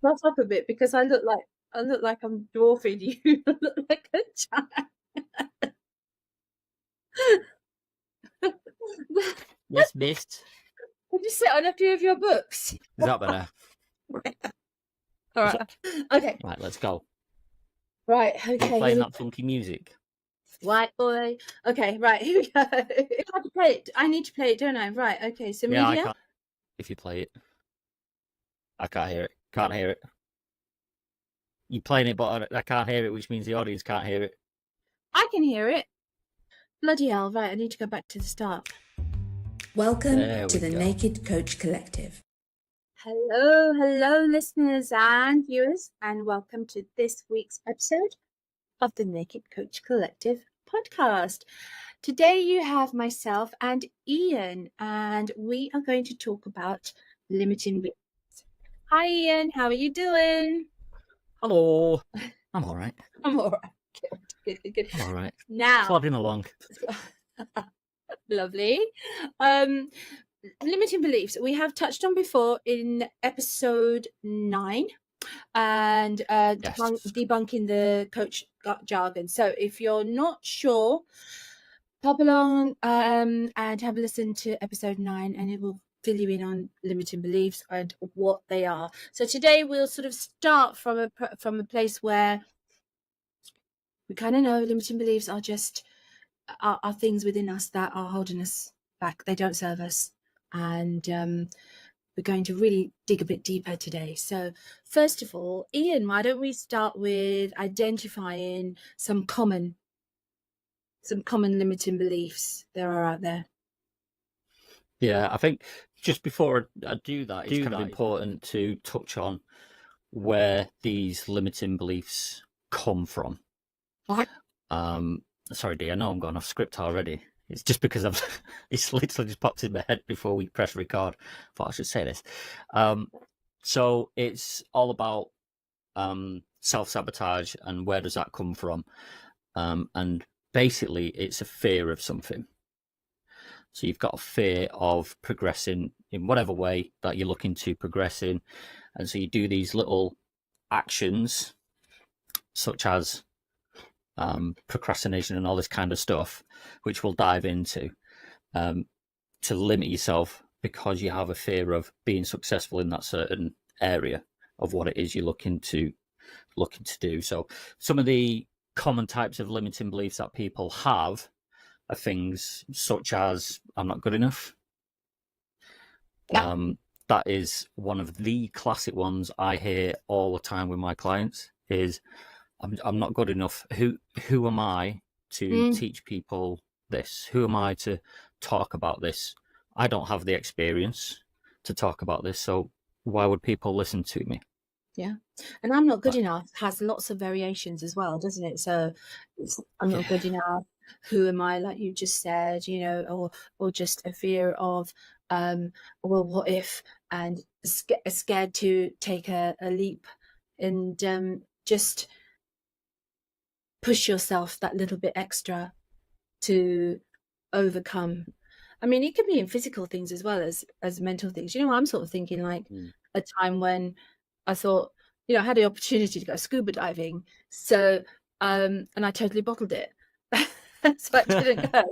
That's up a bit because I look like I'm dwarfing you. I look like a giant. Yes, miss. Would you sit on a few of your books? Is that better? All right. Okay. Right, let's go. Right. Are you Okay. playing that funky music? White boy. Okay. Right. Here we go. I have to play it. I need to play it, don't I? Right. Okay. So Yeah, I media. can't. If you play it, I can't hear it. Can't hear it. You're playing it, but I can't hear it, which means the audience can't hear it. I can hear it. Bloody hell. Right. I need to go back to the start. Welcome There to we the go. Naked Coach Collective. Hello, listeners and viewers, and welcome to this week's episode of the Naked Coach Collective podcast. Today you have myself and Ian, and we are going to talk about limiting beliefs. Hi, Ian. How are you doing? Hello. I'm all right. I'm all right. Good. I'm all right. Now, Plodding along. lovely. Limiting beliefs we have touched on before in episode 9 and Yes. debunking the coach jargon. So if you're not sure, pop along and have a listen to episode 9 and it will fill you in on limiting beliefs and what they are. So today we'll sort of start from a place where we kind of know limiting beliefs are just are things within us that are holding us back. They don't serve us. And we're going to really dig a bit deeper today. So first of all, Ian, why don't we start with identifying some common limiting beliefs there are out there? Yeah, I think just before I do that, it's kind of important to touch on where these limiting beliefs come from. What? Sorry, Dee, I know I'm going off script already. It's just because it's literally just popped in my head before we press record. Thought I should say this. So it's all about self-sabotage and where does that come from? And basically, it's a fear of something. So you've got a fear of progressing in whatever way that you're looking to progress in. And so you do these little actions, such as procrastination and all this kind of stuff, which we'll dive into, to limit yourself because you have a fear of being successful in that certain area of what it is you're looking to do. So some of the common types of limiting beliefs that people have are things such as I'm not good enough. Yeah. That is one of the classic ones I hear all the time with my clients is I'm not good enough. Who am I to teach people this? Who am I to talk about this? I don't have the experience to talk about this, so why would people listen to me? Yeah. And I'm not good enough has lots of variations as well, doesn't it? So I'm not good enough. Who am I, like you just said, or just a fear of, well, what if, and scared to take a leap and just push yourself that little bit extra to overcome. I mean, it can be in physical things as well as mental things. I'm sort of thinking like a time when I thought, I had the opportunity to go scuba diving. So, and I totally bottled it. So I didn't go.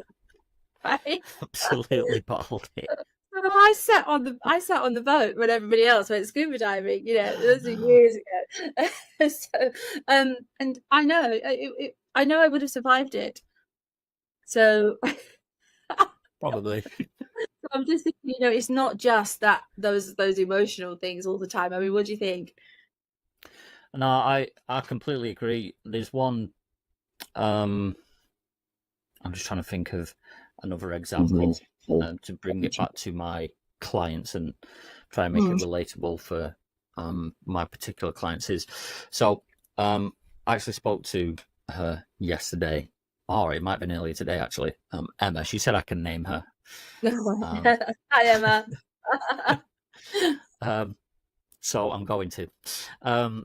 Right? Absolutely bottled it. So I sat on the boat when everybody else went scuba diving. Those are years ago. So, and I know I would have survived it. So Probably. I'm just thinking, it's not just that those emotional things all the time. I mean, what do you think? No, I completely agree. There's one. I'm just trying to think of another example to bring it back to my clients and try and make it relatable for my particular clients. So I actually spoke to her yesterday. Or it might have been earlier today, actually. Emma. She said I can name her. Hi, Emma. So I'm going to.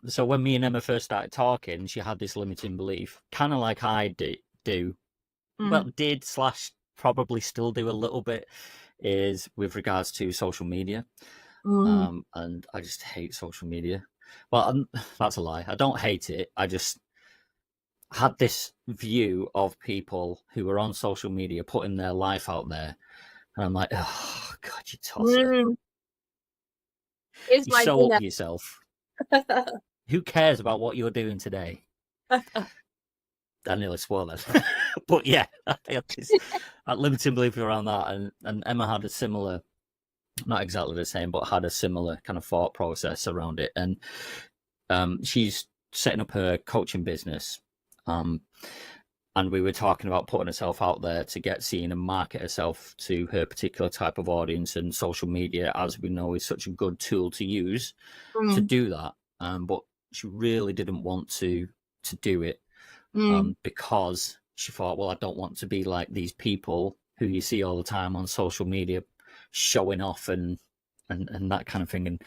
So when me and Emma first started talking, she had this limiting belief, kind of like I do. Well, probably still do a little bit, is with regards to social media. And I just hate social media. Well, that's a lie. I don't hate it. I just had this view of people who were on social media putting their life out there, and I'm like, oh God, you tosser! Here's You my sew dinner. up yourself. Who cares about what you're doing today? I nearly swore then. But yeah, I had this limiting belief around that, and Emma had a similar, not exactly the same, but had a similar kind of thought process around it. And she's setting up her coaching business. And we were talking about putting herself out there to get seen and market herself to her particular type of audience. And social media, as we know, is such a good tool to use to do that. But she really didn't want to do it because she thought, well, I don't want to be like these people who you see all the time on social media showing off and that kind of thing. And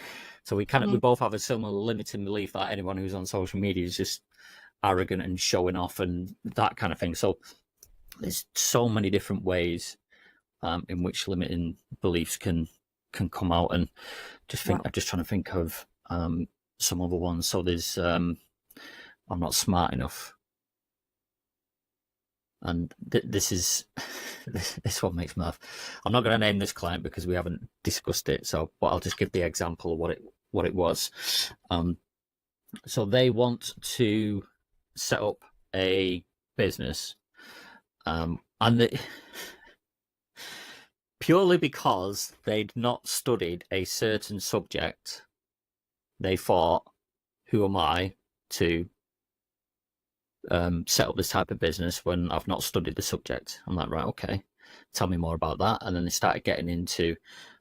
so we both have a similar limiting belief that anyone who's on social media is just arrogant and showing off and that kind of thing. So there's so many different ways in which limiting beliefs can come out. And I'm just trying to think of some other ones. So there's I'm not smart enough. And this one makes me laugh. I'm not going to name this client because we haven't discussed it. But I'll just give the example of what it was. So they want to set up a business, and purely because they'd not studied a certain subject, they thought, "Who am I to set up this type of business when I've not studied the subject?" I'm like, right, okay, tell me more about that. And then they started getting into,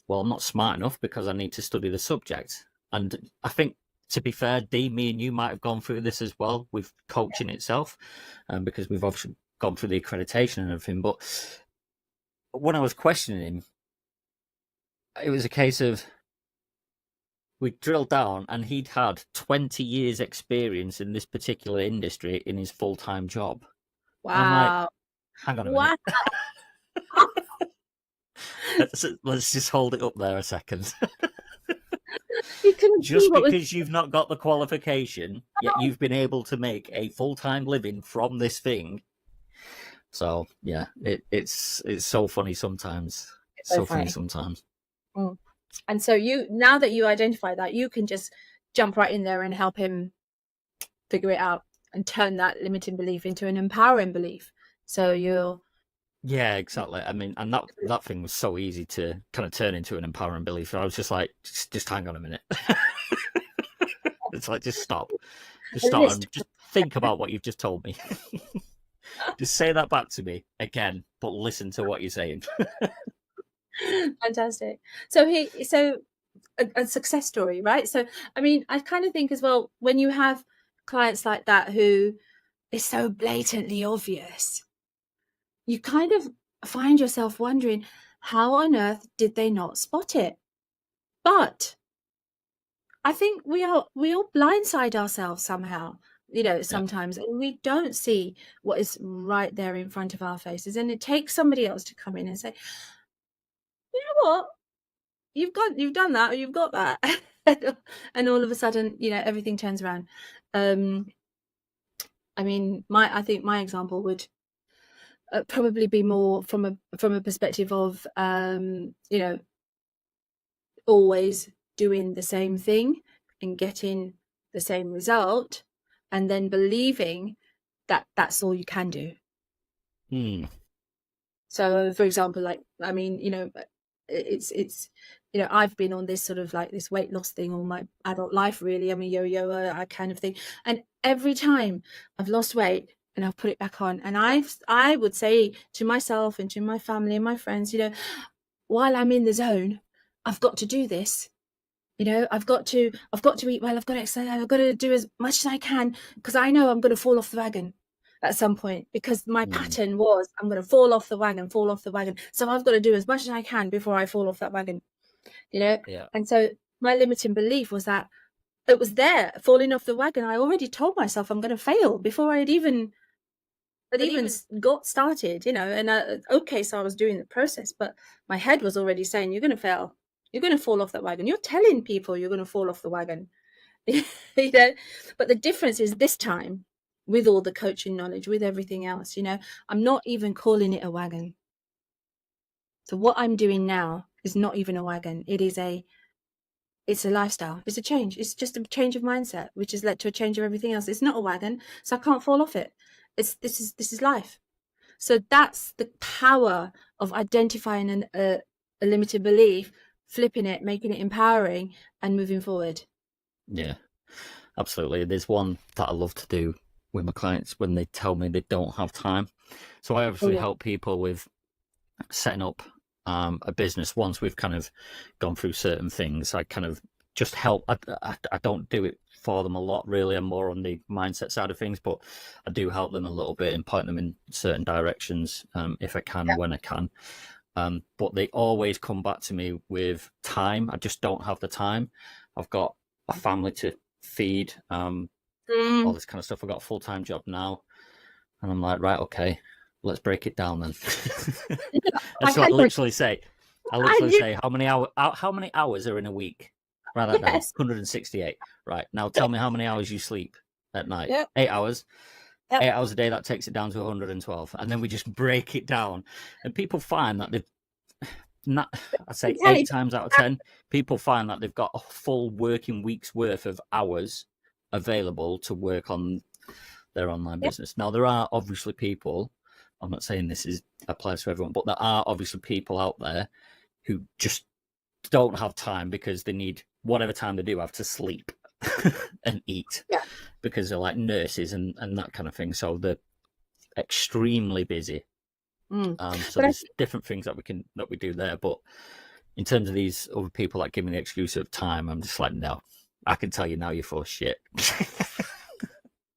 well, I'm not smart enough because I need to study the subject. And I think, to be fair, Dee, me and you might have gone through this as well with coaching itself, because we've obviously gone through the accreditation and everything. But when I was questioning him, it was a case of, we drilled down and he'd had 20 years experience in this particular industry in his full-time job. Wow. And I'm like, hang on a minute. Let's just hold it up there a second. Just because you've not got the qualification, yet you've been able to make a full-time living from this thing. So yeah, it's so funny sometimes. It's so funny sometimes. And so now that you identify that, you can just jump right in there and help him figure it out and turn that limiting belief into an empowering belief. So yeah, exactly. I mean, and that thing was so easy to kind of turn into an empowering belief. I was just like, just hang on a minute. It's like, just stop and just think about what you've just told me. Just say that back to me again, but listen to what you're saying. Fantastic. So a success story, right? So I mean, I kind of think as well, when you have clients like that who is so blatantly obvious, you kind of find yourself wondering, how on earth did they not spot it? But I think we all blindside ourselves somehow, sometimes, and we don't see what is right there in front of our faces. And it takes somebody else to come in and say, you know what? You've done that, or you've got that. And all of a sudden, everything turns around. I mean, I think my example would probably be more from a perspective of, always doing the same thing and getting the same result, and then believing that that's all you can do. So, for example, like, I mean, it's I've been on this sort of like this weight loss thing all my adult life, really. I'm a yo-yo kind of thing, and every time I've lost weight and I've put it back on, and I would say to myself and to my family and my friends, while I'm in the zone, I've got to do this. I've got to eat well, I've got to exercise, I've got to do as much as I can, because I know I'm going to fall off the wagon at some point, because my pattern was, I'm going to fall off the wagon. So I've got to do as much as I can before I fall off that wagon, Yeah. And so my limiting belief was that it was there, falling off the wagon. I already told myself I'm going to fail before I'd even got started, and okay, so I was doing the process, but my head was already saying, you're going to fail. You're going to fall off that wagon. You're telling people you're going to fall off the wagon. You know, but the difference is this time, with all the coaching knowledge, with everything else, you know, I'm not even calling it a wagon. So what I'm doing now is not even a wagon. It's a lifestyle. It's a change. It's just a change of mindset, which has led to a change of everything else. It's not a wagon, so I can't fall off it. This is life. So that's the power of identifying a limited belief, flipping it, making it empowering, and moving forward. Yeah, absolutely. There's one that I love to do with my clients when they tell me they don't have time. So I obviously help people with setting up a business. Once we've kind of gone through certain things, I kind of just help. I don't do it for them a lot, really. I'm more on the mindset side of things, but I do help them a little bit and point them in certain directions if I can, when I can. But they always come back to me with time. I just don't have the time. I've got a family to feed, all this kind of stuff. I've got a full-time job now. And I'm like, right, okay, let's break it down then. And so I literally say, how many hours are in a week? Write that down. 168. Right. Now tell me how many hours you sleep at night. 8 hours. 8 hours a day, that takes it down to 112. And then we just break it down. And people find that I'd say 8 times out of 10, people find that they've got a full working week's worth of hours available to work on their online business. Now, there are obviously people, I'm not saying this applies to everyone, but there are obviously people out there who just don't have time because they need whatever time they do have to sleep and eat, because they're like nurses and that kind of thing. So they're extremely busy. So there's different things that we do there. But in terms of these other people that give me the excuse of time, I'm just like, no, I can tell you now you're full of shit.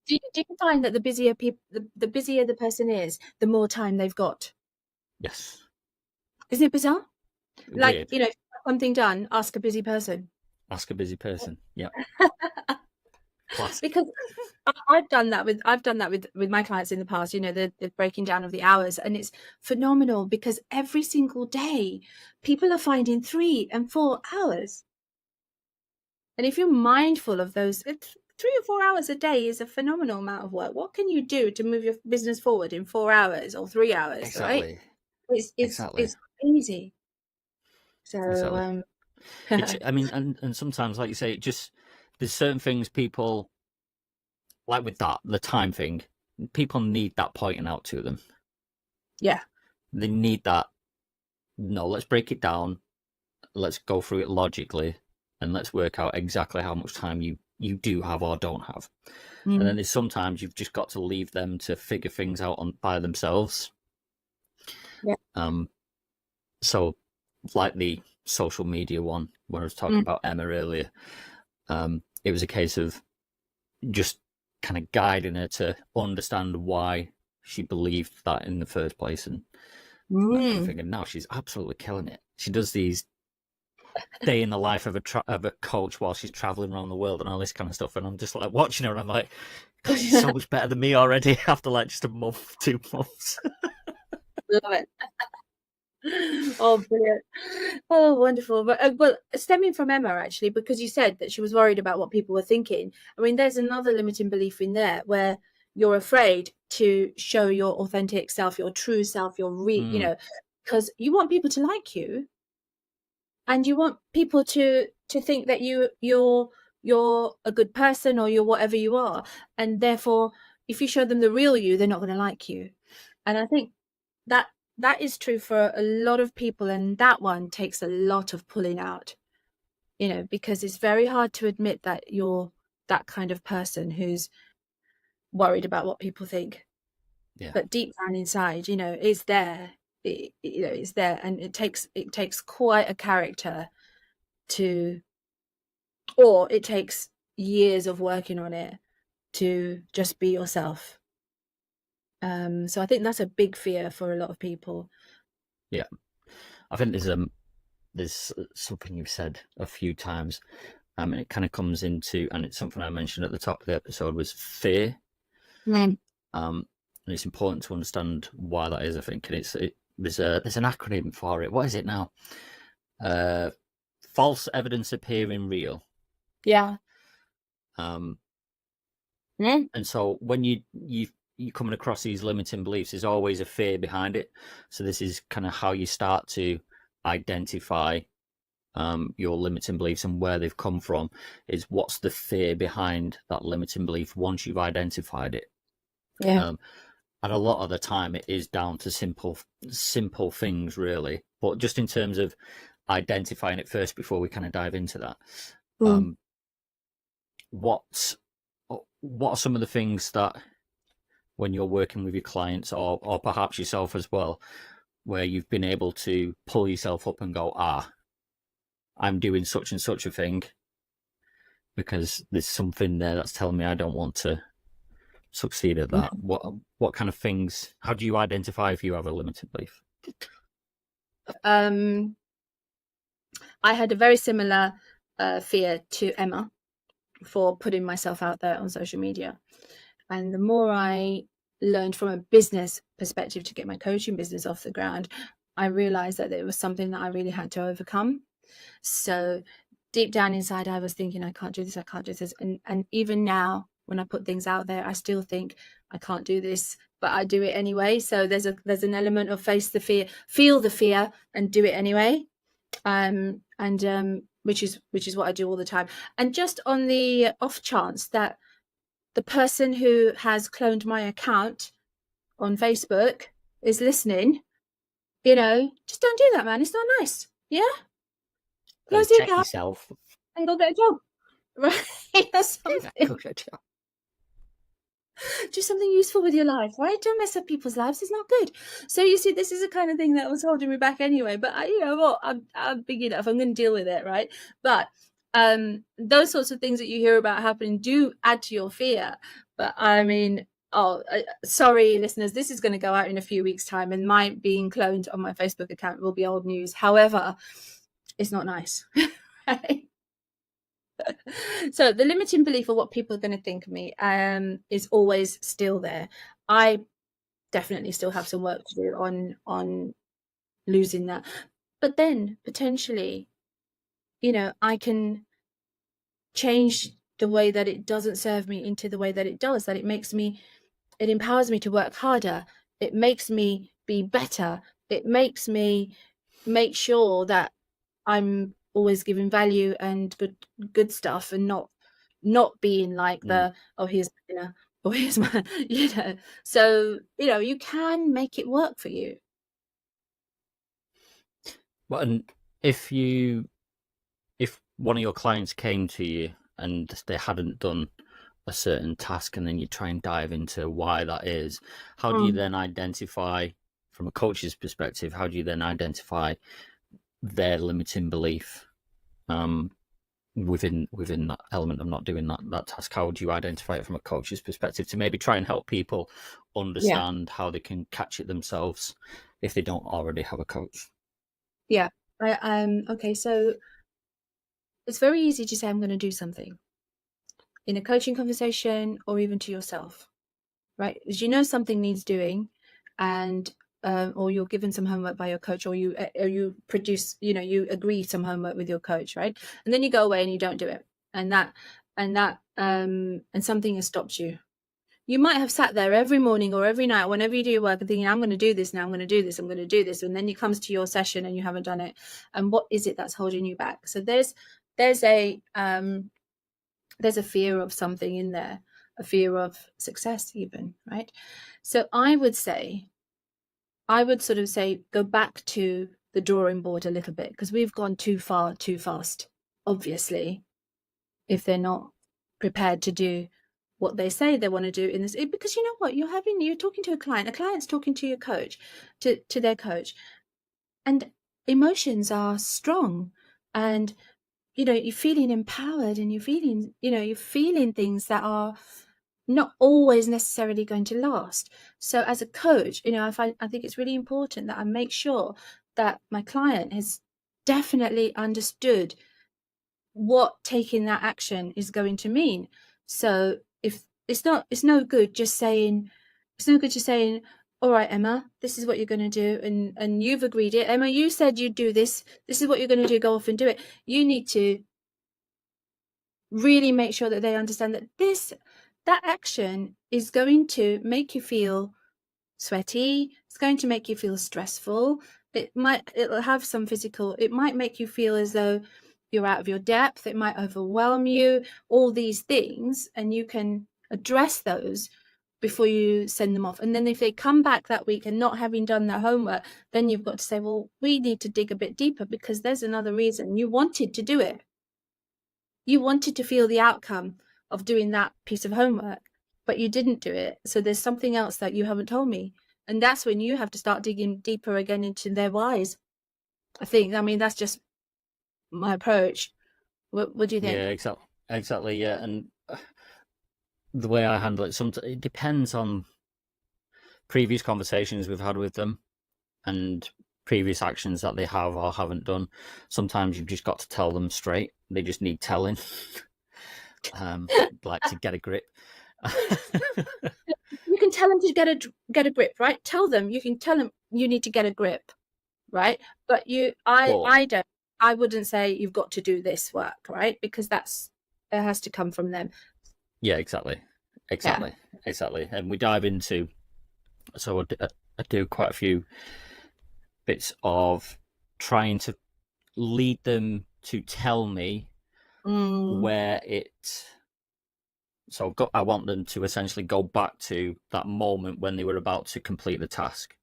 Do you find that the busier the person is, the more time they've got? Yes. Isn't it bizarre? Like, Weird. you know, something done, ask a busy person. Ask a busy person. Yeah. Because I've done that with my clients in the past, you know, the breaking down of the hours, and it's phenomenal because every single day people are finding 3 and 4 hours. And if you're mindful of those, 3 or 4 hours a day is a phenomenal amount of work. What can you do to move your business forward in 4 hours or 3 hours? Exactly. Right? It's easy. So exactly. I mean, and sometimes, like you say, there's certain things people, like with the time thing, people need that pointing out to them. Yeah. They need that. No, let's break it down. Let's go through it logically, and let's work out exactly how much time you do have or don't have. And then there's sometimes you've just got to leave them to figure things out by themselves. Yeah. So, like the social media one, where I was talking about Emma earlier, it was a case of just kind of guiding her to understand why she believed that in the first place, and that kind of thing. And now she's absolutely killing it. She does these day in the life of a coach while she's traveling around the world and all this kind of stuff. And I'm just like watching her, and I'm like, God, she's so much better than me already after like just a month, 2 months. Love it. Oh, brilliant. Oh, wonderful. But well, stemming from Emma, actually, because you said that she was worried about what people were thinking. I mean, there's another limiting belief in there where you're afraid to show your authentic self, your true self, you know, because you want people to like you, and you want people to think that you're a good person, or you're whatever you are, and therefore, if you show them the real you, they're not going to like you. And I think that is true for a lot of people, and that one takes a lot of pulling out, you know, because it's very hard to admit that you're that kind of person who's worried about what people think. Yeah. But deep down inside, you know, it's there. It's there, and it takes quite a character or it takes years of working on it to just be yourself. So I think that's a big fear for a lot of people. Yeah, I think there's something you've said a few times, and it kind of comes into, and it's something I mentioned at the top of the episode, was fear. And it's important to understand why that is, I think. And there's an acronym for it. What is it now? False evidence appearing real. Yeah. Yeah. And so when you're coming across these limiting beliefs, there's always a fear behind it. So this is kind of how you start to identify your limiting beliefs and where they've come from, is what's the fear behind that limiting belief once you've identified it. Yeah. And a lot of the time it is down to simple things, really. But just in terms of identifying it first before we kind of dive into that, what are some of the things that, when you're working with your clients, or perhaps yourself as well, where you've been able to pull yourself up and go, I'm doing such and such a thing because there's something there that's telling me I don't want to succeed at that. What kind of things, how do you identify if you have a limited belief? I had a very similar fear to Emma for putting myself out there on social media. And the more I learned from a business perspective to get my coaching business off the ground, I realized that it was something that I really had to overcome. So deep down inside, I was thinking, I can't do this, I can't do this. And even now, when I put things out there, I still think I can't do this, but I do it anyway. So there's an element of face the fear, feel the fear, and do it anyway. Which is what I do all the time. And just on the off chance that the person who has cloned my account on Facebook is listening, just don't do that, man. It's not nice. Yeah. Close your account yourself and go get a job. Right? Do something useful with your life, right? Don't mess up people's lives. It's not good. So you see, this is the kind of thing that was holding me back anyway. But I'm big enough. I'm going to deal with it, right? But those sorts of things that you hear about happening do add to your fear. But I mean, sorry, listeners, this is going to go out in a few weeks' time, and my being cloned on my Facebook account will be old news. However, it's not nice, right? So the limiting belief of what people are going to think of me is always still there. I definitely still have some work to do on losing that, but then potentially, I can change the way that it doesn't serve me into the way that it does, that it empowers me to work harder. It makes me be better. It makes me make sure that I'm always giving value and good stuff, and not being like here's dinner, or here's my so you can make it work for you. Well, and if one of your clients came to you and they hadn't done a certain task, and then you try and dive into why that is, how do you then identify, from a coach's perspective, how do you then identify their limiting belief within that element of not doing that task? How would you identify it from a coach's perspective to maybe try and help people understand how they can catch it themselves if they don't already have a coach? Okay, so it's very easy to say I'm going to do something in a coaching conversation, or even to yourself, right? As you know, something needs doing, and or you're given some homework by your coach, or you produce, you agree some homework with your coach, right? And then you go away and you don't do it, and something has stopped you. You might have sat there every morning or every night, whenever you do your work, and thinking, I'm going to do this now, I'm going to do this, I'm going to do this, and then it comes to your session and you haven't done it. And what is it that's holding you back? So there's a fear of something in there, a fear of success even, right? So I would sort of say, go back to the drawing board a little bit, because we've gone too far, too fast, obviously, if they're not prepared to do what they say they want to do in this. Because you know what, you're talking to a client's talking to your coach, to their coach, and emotions are strong, and you're feeling empowered, and you're feeling things that are not always necessarily going to last. So as a coach, I think it's really important that I make sure that my client has definitely understood what taking that action is going to mean. So if it's no good just saying, all right, Emma, this is what you're going to do, and you've agreed it. Emma, you said you'd do this. This is what you're going to do. Go off and do it. You need to really make sure that they understand that that action is going to make you feel sweaty. It's going to make you feel stressful. It'll have some physical, it might make you feel as though you're out of your depth. It might overwhelm you, all these things, and you can address those before you send them off. And then if they come back that week and not having done their homework, then you've got to say, well, we need to dig a bit deeper because there's another reason. You wanted to do it. You wanted to feel the outcome of doing that piece of homework, but you didn't do it. So there's something else that you haven't told me. And that's when you have to start digging deeper again into their whys. I mean, that's just my approach. What do you think? Yeah, exactly. Yeah, and the way I handle it, it depends on previous conversations we've had with them and previous actions that they have or haven't done. Sometimes you've just got to tell them straight. They just need telling, like to get a grip. You can tell them to get a grip, right? You can tell them you need to get a grip, right? But I wouldn't say you've got to do this work, right? Because it has to come from them. Yeah, exactly. And we dive into, so I do quite a few bits of trying to lead them to tell me where I want them to essentially go back to that moment when they were about to complete the task,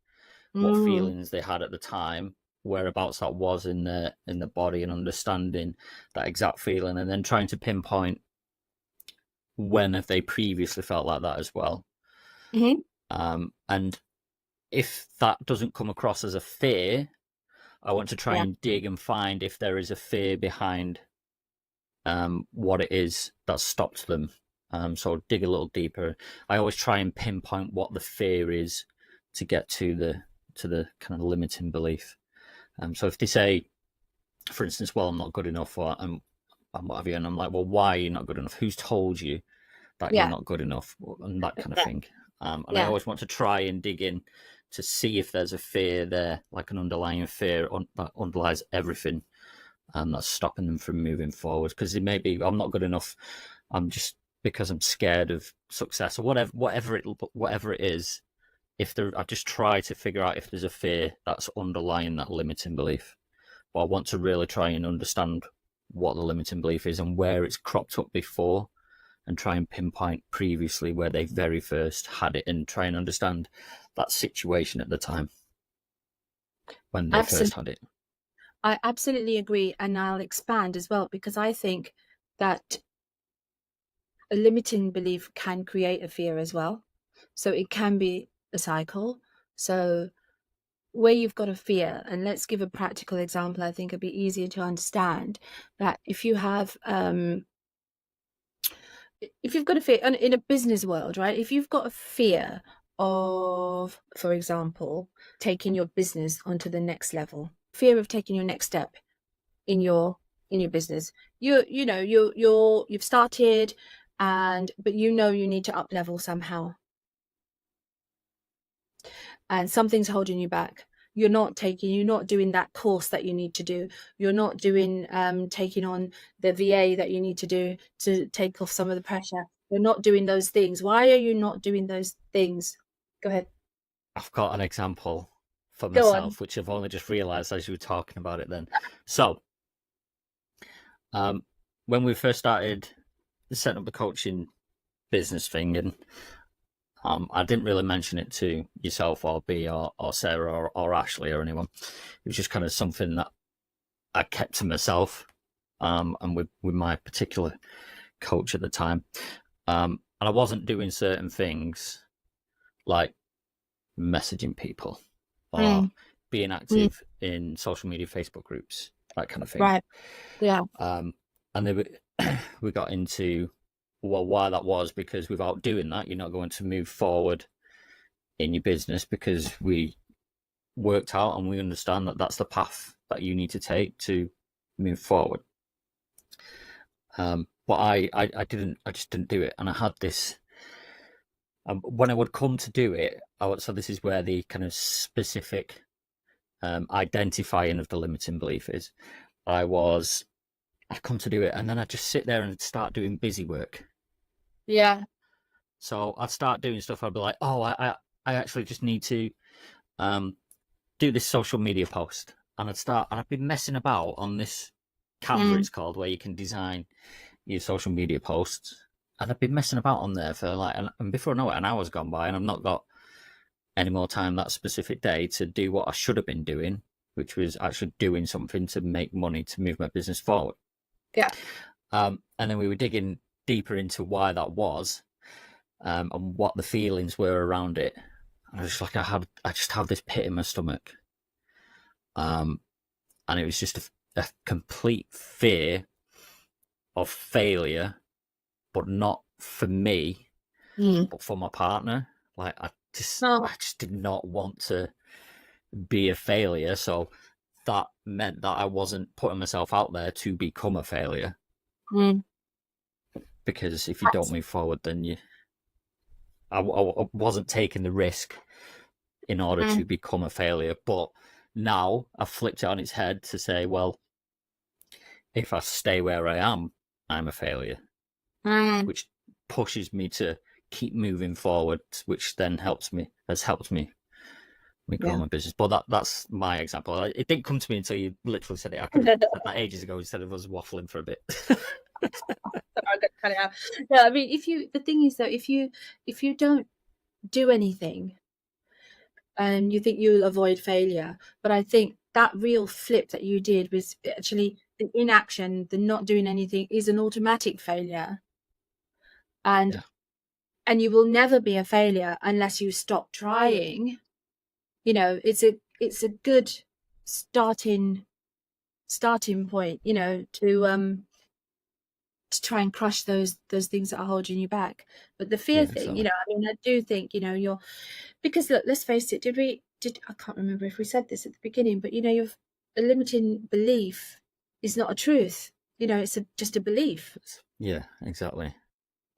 what feelings they had at the time, whereabouts that was in the body, and understanding that exact feeling, and then trying to pinpoint when have they previously felt like that as well. And if that doesn't come across as a fear, I want to try and dig and find if there is a fear behind what it is that stopped them. So dig a little deeper. I always try and pinpoint what the fear is to get to the kind of limiting belief. So if they say, for instance, well, I'm not good enough, or I'm what have you, and I'm like, well, why are you not good enough? Who's told you that you're not good enough? And that kind of thing. And I always want to try and dig in to see if there's a fear there, like an underlying fear that underlies everything, that's stopping them from moving forward. Because it may be, I'm not good enough. I'm just because I'm scared of success, or whatever it is. I just try to figure out if there's a fear that's underlying that limiting belief. But I want to really try and understand what the limiting belief is and where it's cropped up before, and try and pinpoint previously where they very first had it, and try and understand that situation at the time when they first had it. I absolutely agree, and I'll expand as well, because I think that a limiting belief can create a fear as well. So it can be a cycle. So where you've got a fear, and let's give a practical example, I think it'd be easier to understand that if you have if you've got a fear in a business world, right? If you've got a fear of, for example, taking your business onto the next level, fear of taking your next step in your business, you've started, but you need to up level somehow, and something's holding you back. You're not doing that course that you need to do. You're not doing taking on the VA that you need to do to take off some of the pressure. You're not doing those things. Why are you not doing those things? Go ahead. I've got an example for myself, which I've only just realised as you were talking about it then. So, when we first started setting up the coaching business thing, and I didn't really mention it to yourself or B or Sarah or Ashley or anyone. It was just kind of something that I kept to myself, and with my particular coach at the time. And I wasn't doing certain things like messaging people or being active in social media, Facebook groups, that kind of thing. Right. Yeah. And then we got into, well, why that was, because without doing that, you're not going to move forward in your business, because we worked out and we understand that that's the path that you need to take to move forward. But I just didn't do it. And I had this, when I would come to do it, so this is where the kind of specific identifying of the limiting belief is. I was I'd come to do it, and then I'd just sit there and start doing busy work. Yeah. So I'd start doing stuff. I'd be like, oh, I actually just need to do this social media post, and I'd be messing about on this Canva, it's called, where you can design your social media posts, and I've been messing about on there for like, and before I know it, an hour's gone by, and I've not got any more time that specific day to do what I should have been doing, which was actually doing something to make money to move my business forward. Yeah. And then we were digging deeper into why that was, and what the feelings were around it. And I was just like, I just have this pit in my stomach. And it was just a complete fear of failure, but not for me, but for my partner. Like I just did not want to be a failure. So that meant that I wasn't putting myself out there to become a failure. Because if you don't move forward, then I wasn't taking the risk in order to become a failure. But now I've flipped it on its head to say, well, if I stay where I am, I'm a failure, which pushes me to keep moving forward, which then has helped me grow my business. But that's my example. It didn't come to me until you literally said it. I could have said that ages ago instead of us waffling for a bit. I'm gonna cut it out. No, I mean, the thing is though, if you don't do anything, and you think you'll avoid failure, but I think that real flip that you did was actually the inaction, the not doing anything, is an automatic failure, and you will never be a failure unless you stop trying. You know, it's a good starting point, you know, to try and crush those things that are holding you back. But the fear thing, you know, I mean, I do think, you know, because look, let's face it, I can't remember if we said this at the beginning, but you know, a limiting belief is not a truth. You know, it's just a belief. Yeah, exactly.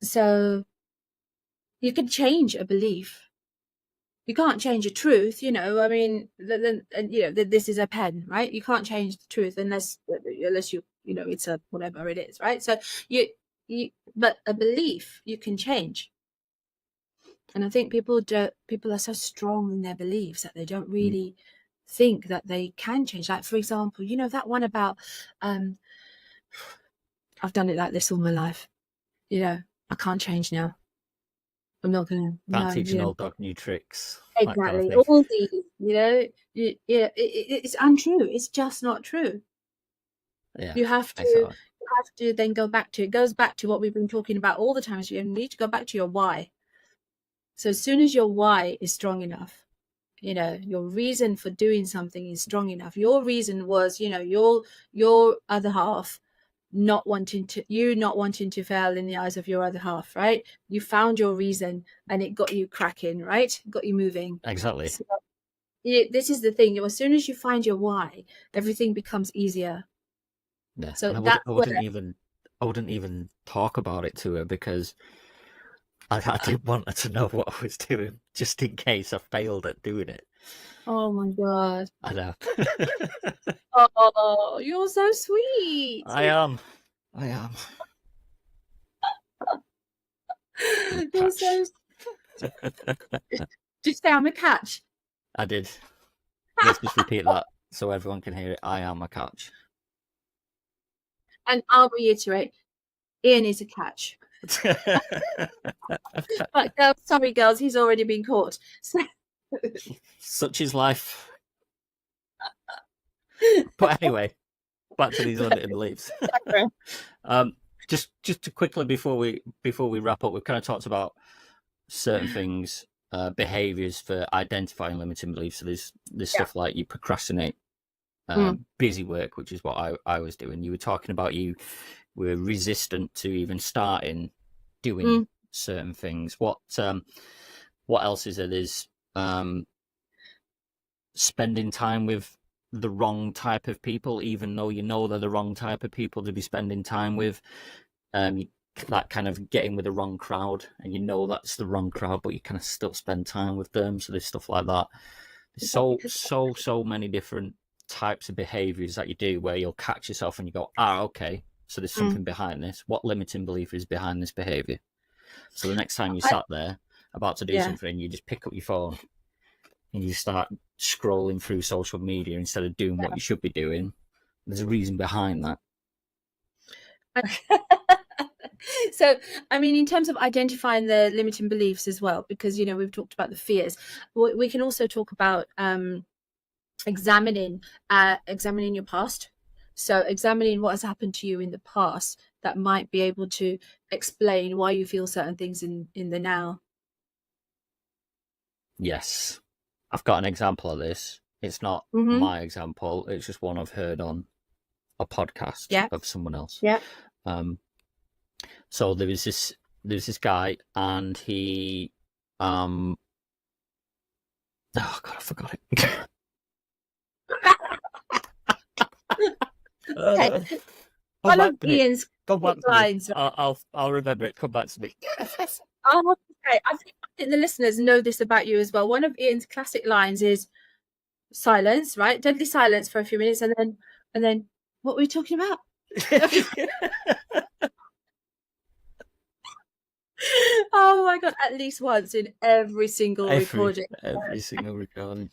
So you can change a belief. You can't change a truth, you know. I mean, you know, this is a pen, right? You can't change the truth unless you know, it's a whatever it is, right? So but a belief you can change. And I think people are so strong in their beliefs that they don't really think that they can change. Like, for example, you know, that one about I've done it like this all my life. You know, I can't change now. I'm not gonna. Can't teach an old dog new tricks. Exactly. Kind of thing. All these, you know, it's untrue. It's just not true. Yeah, you have to then go back to, it goes back to what we've been talking about all the time. So you need to go back to your why. So as soon as your why is strong enough, you know, your reason for doing something is strong enough. Your reason was, you know, your other half not wanting to fail in the eyes of your other half, right? You found your reason and it got you cracking, right? Got you moving. Exactly. So, this is the thing. As soon as you find your why, everything becomes easier. Yeah. So I wouldn't even talk about it to her because I didn't want her to know what I was doing, just in case I failed at doing it. Oh my God. I know. Oh, you're so sweet. I am. You're so. Just say I'm a catch. I did. Let's just repeat that so everyone can hear it. I am a catch. And I'll reiterate, Ian is a catch. But sorry, girls, he's already been caught. So... Such is life. But anyway, back to these limiting beliefs. Just to quickly before we wrap up, we've kind of talked about certain things, behaviors for identifying limiting beliefs. So there's stuff like you procrastinate, busy work, which is what I was doing. You were talking about you were resistant to even starting doing certain things. What else is there? There's spending time with the wrong type of people, even though you know they're the wrong type of people to be spending time with. That kind of getting with the wrong crowd, and you know that's the wrong crowd, but you kind of still spend time with them. So there's stuff like that. There's so many different types of behaviors that you do where you'll catch yourself and you go, okay, So there's something behind this. What limiting belief is behind this behavior? So the next time you I- sat there about to do Yeah. something, you just pick up your phone and you start scrolling through social media instead of doing what you should be doing. There's a reason behind that. So, I mean, in terms of identifying the limiting beliefs as well, because, you know, we've talked about the fears, we can also talk about examining your past. So examining what has happened to you in the past that might be able to explain why you feel certain things in the now. Yes. I've got an example of this. It's not my example. It's just one I've heard on a podcast of someone else. Yeah. So there was this guy, and he oh god, I forgot it. Okay. One of Ian's lines. I'll remember it. Come back to me. Oh, okay. I think the listeners know this about you as well. One of Ian's classic lines is silence, right? Deadly silence for a few minutes, and then what were we talking about? Oh my god! At least once in every single recording. Every single recording.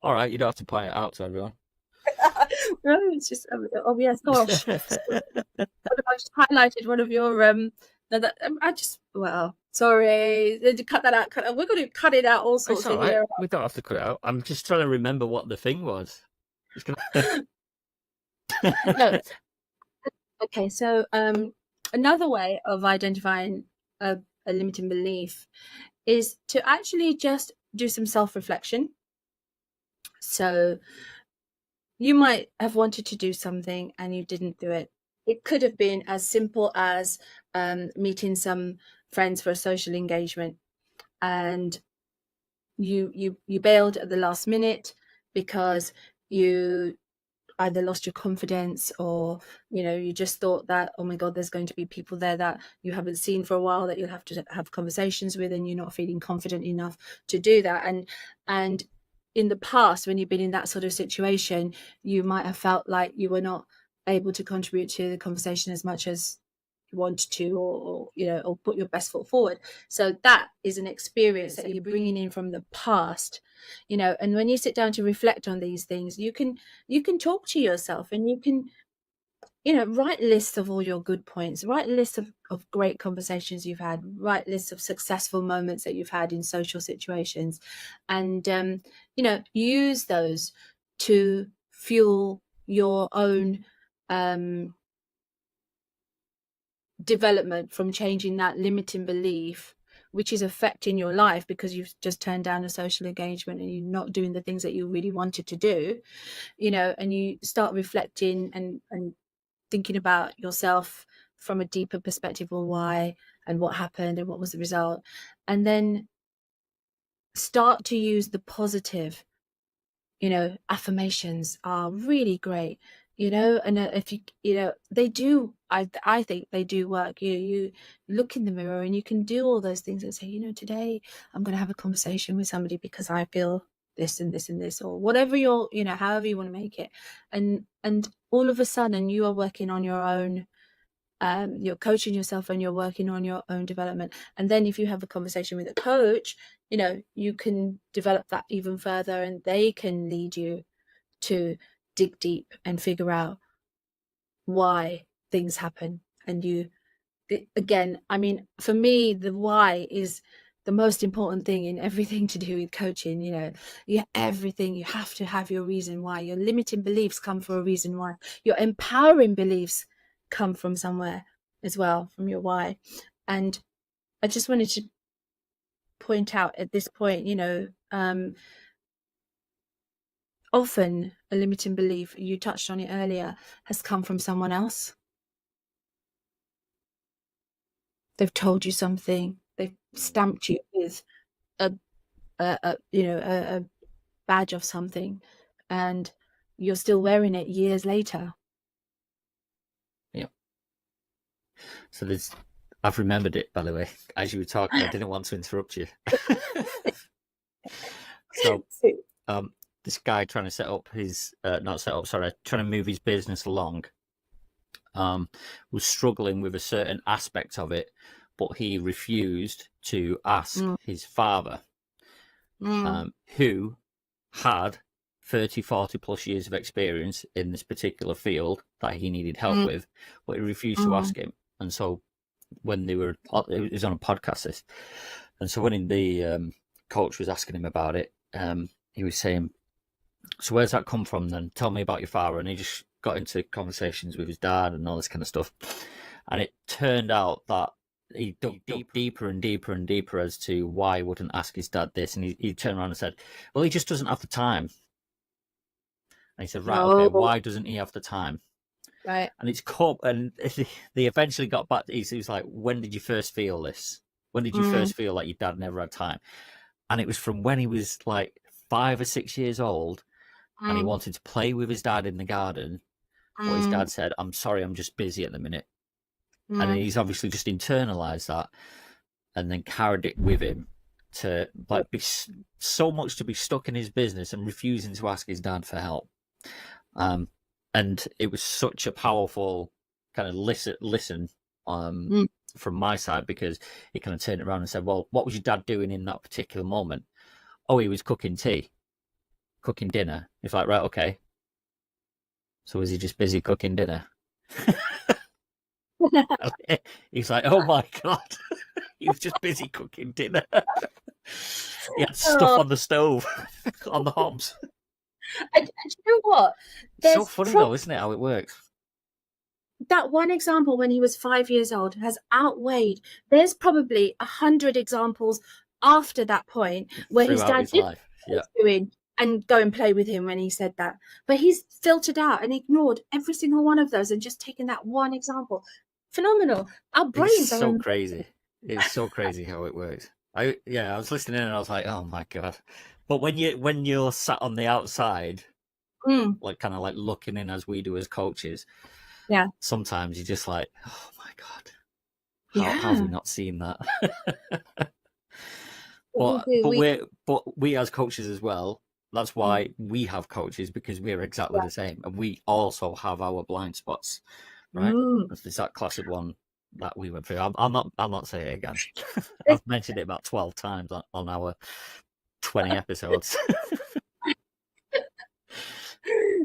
All right, you don't have to point it out to everyone. No, it's just oh yes, gosh. I just highlighted one of your sorry, cut that out. We're going to cut it out all sorts of here. We don't have to cut it out. I'm just trying to remember what the thing was. No. Okay, so another way of identifying a limiting belief is to actually just do some self-reflection. So you might have wanted to do something and you didn't do it. It could have been as simple as meeting some friends for a social engagement, and you bailed at the last minute because you either lost your confidence, or you just thought that, oh my god, there's going to be people there that you haven't seen for a while that you'll have to have conversations with, and you're not feeling confident enough to do that. And in the past, when you've been in that sort of situation, you might have felt like you were not able to contribute to the conversation as much as you wanted to, or put your best foot forward. So that is an experience that you're bringing in from the past, and when you sit down to reflect on these things, you can talk to yourself, and you can write lists of all your good points, write lists of great conversations you've had, write lists of successful moments that you've had in social situations, and use those to fuel your own development from changing that limiting belief, which is affecting your life because you've just turned down a social engagement and you're not doing the things that you really wanted to do, and you start reflecting and thinking about yourself from a deeper perspective on why and what happened and what was the result, and then start to use the positive. Affirmations are really great, and if they do, I think they do work. You look in the mirror and you can do all those things and say, today I'm going to have a conversation with somebody because I feel this and this and this, or whatever however you want to make it, and all of a sudden you are working on your own. You're coaching yourself and you're working on your own development. And then if you have a conversation with a coach, you can develop that even further, and they can lead you to dig deep and figure out why things happen. And again, I mean, for me, the why is the most important thing in everything to do with coaching. You have to have your reason why. Your limiting beliefs come for a reason why. Your empowering beliefs come from somewhere as well, from your why. And I just wanted to point out at this point, often a limiting belief, you touched on it earlier, has come from someone else. They've told you something, they've stamped you with a badge of something, and you're still wearing it years later. Yeah. So I've remembered it, by the way, as you were talking. I didn't want to interrupt you. So this guy trying to set up his trying to move his business along, was struggling with a certain aspect of it, but he refused to ask his father, who had 30, 40 plus years of experience in this particular field that he needed help with, but he refused to ask him. And so when it was on a podcast, this, and so when the coach was asking him about it, he was saying, so where's that come from then? Tell me about your father. And he just got into conversations with his dad and all this kind of stuff. And it turned out that he dug deeper and deeper and deeper as to why he wouldn't ask his dad this. And he turned around and said, well, he just doesn't have the time. And he said, right, okay, why doesn't he have the time? Right. And it's caught, and they eventually got back. He was like, when did you first feel this? When did you first feel like your dad never had time? And it was from when he was like 5 or 6 years old, and he wanted to play with his dad in the garden. But his dad said, I'm sorry, I'm just busy at the minute. And he's obviously just internalized that and then carried it with him to like be so much to be stuck in his business and refusing to ask his dad for help. And it was such a powerful kind of listen from my side, because he kind of turned it around and said, well, what was your dad doing in that particular moment? Oh, he was cooking dinner. It's like, right, okay. So was he just busy cooking dinner? He's like, oh my God. He was just busy cooking dinner. He had stuff on the stove, on the hobs. And you know what? It's so funny though, isn't it, how it works? That one example when he was 5 years old has outweighed. There's probably 100 examples after that point where his dad did what he was doing and go and play with him when he said that. But he's filtered out and ignored every single one of those and just taken that one example. Phenomenal. Our brains are so crazy. It's so crazy how it works. I was listening and I was like, oh my God. But when you're sat on the outside, like kind of like looking in as we do as coaches, sometimes you're just like, oh my God, how have we not seen that? But we as coaches as well, that's why we have coaches, because we're exactly the same, and we also have our blind spots, right? It's that classic one that we went through. I'll not say it again. I've mentioned it about 12 times on our 20 episodes.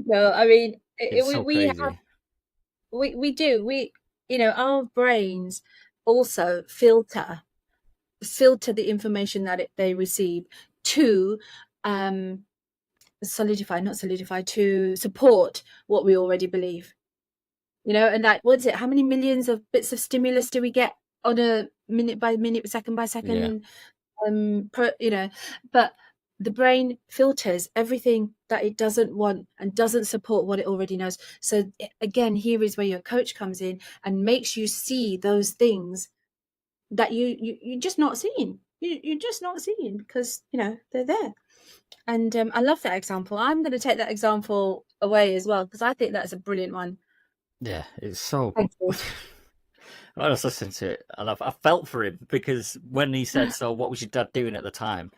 No, I mean, we do. Our brains also filter the information that they receive to to support what we already believe. And that, what's it? How many millions of bits of stimulus do we get on a minute by minute, second by second? But the brain filters everything that it doesn't want and doesn't support what it already knows. So again, here is where your coach comes in and makes you see those things that you're just not seeing. You're just not seeing because they're there. And I love that example. I'm going to take that example away as well, because I think that's a brilliant one. Yeah, it's so. I was listening to it and I felt for him, because when he said, so what was your dad doing at the time?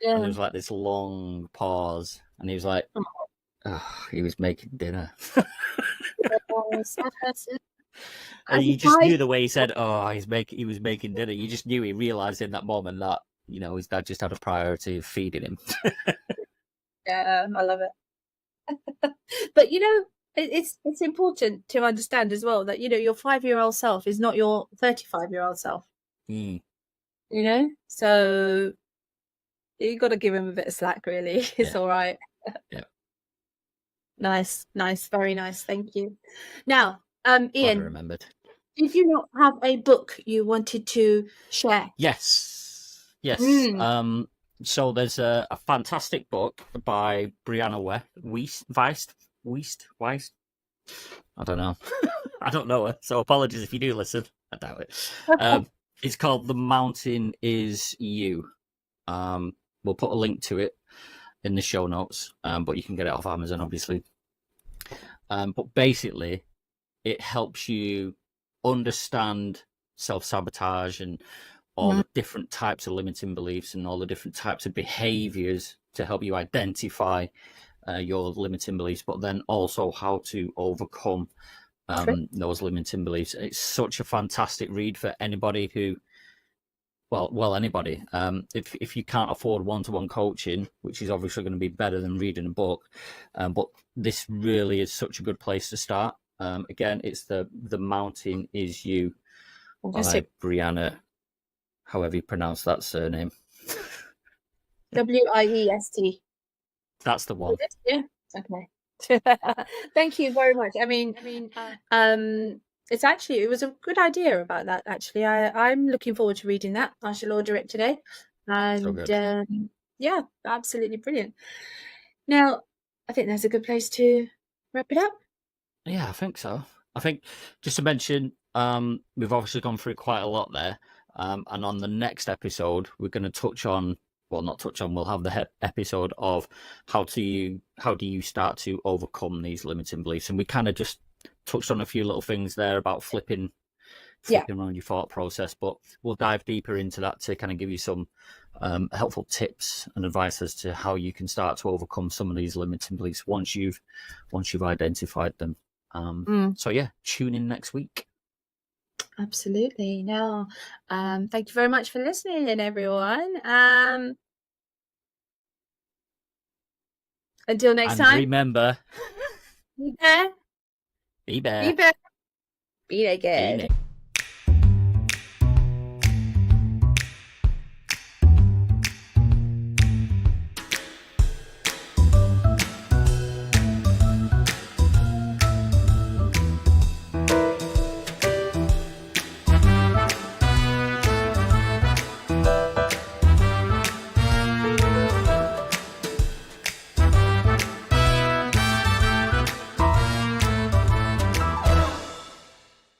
And there was like this long pause and he was like, he was making dinner. And you just knew the way he said, he was making dinner. You just knew he realised in that moment that, his dad just had a priority of feeding him. Yeah, I love it. But it's important to understand as well that your 5-year-old self is not your 35-year-old self. So you got to give him a bit of slack, really. It's all right. Yeah. Nice, very nice. Thank you. Now, Ian, remembered. Did you not have a book you wanted to share? Yes. So there's a fantastic book by Brianna Weist. I don't know. I don't know her, so apologies if you do listen. I doubt it. It's called The Mountain Is You. We'll put a link to it in the show notes, but you can get it off Amazon, obviously. But basically, it helps you understand self-sabotage and all the different types of limiting beliefs and all the different types of behaviors to help you identify your limiting beliefs, but then also how to overcome those limiting beliefs. It's such a fantastic read for anybody who, anybody. If you can't afford one-to-one coaching, which is obviously going to be better than reading a book, but this really is such a good place to start. Again, it's the Mountain Is You by Brianna, however you pronounce that surname. Weist. That's the one. Yeah. Okay. Thank you very much. I mean, it was a good idea about that. Actually, I'm looking forward to reading that. I shall order it today, and yeah, absolutely brilliant. Now, I think that's a good place to wrap it up. Yeah, I think so. I think just to mention, we've obviously gone through quite a lot there, and on the next episode, we're going to touch on. Well, not touch on. We'll have the episode of how do you start to overcome these limiting beliefs, and we kind of just touched on a few little things there about flipping around your thought process. But we'll dive deeper into that to kind of give you some helpful tips and advice as to how you can start to overcome some of these limiting beliefs once you've identified them. So yeah, tune in next week. Absolutely. Now, thank you very much for listening, everyone. Until next time. Remember, Be there. be there. Be there. Be there. Be there.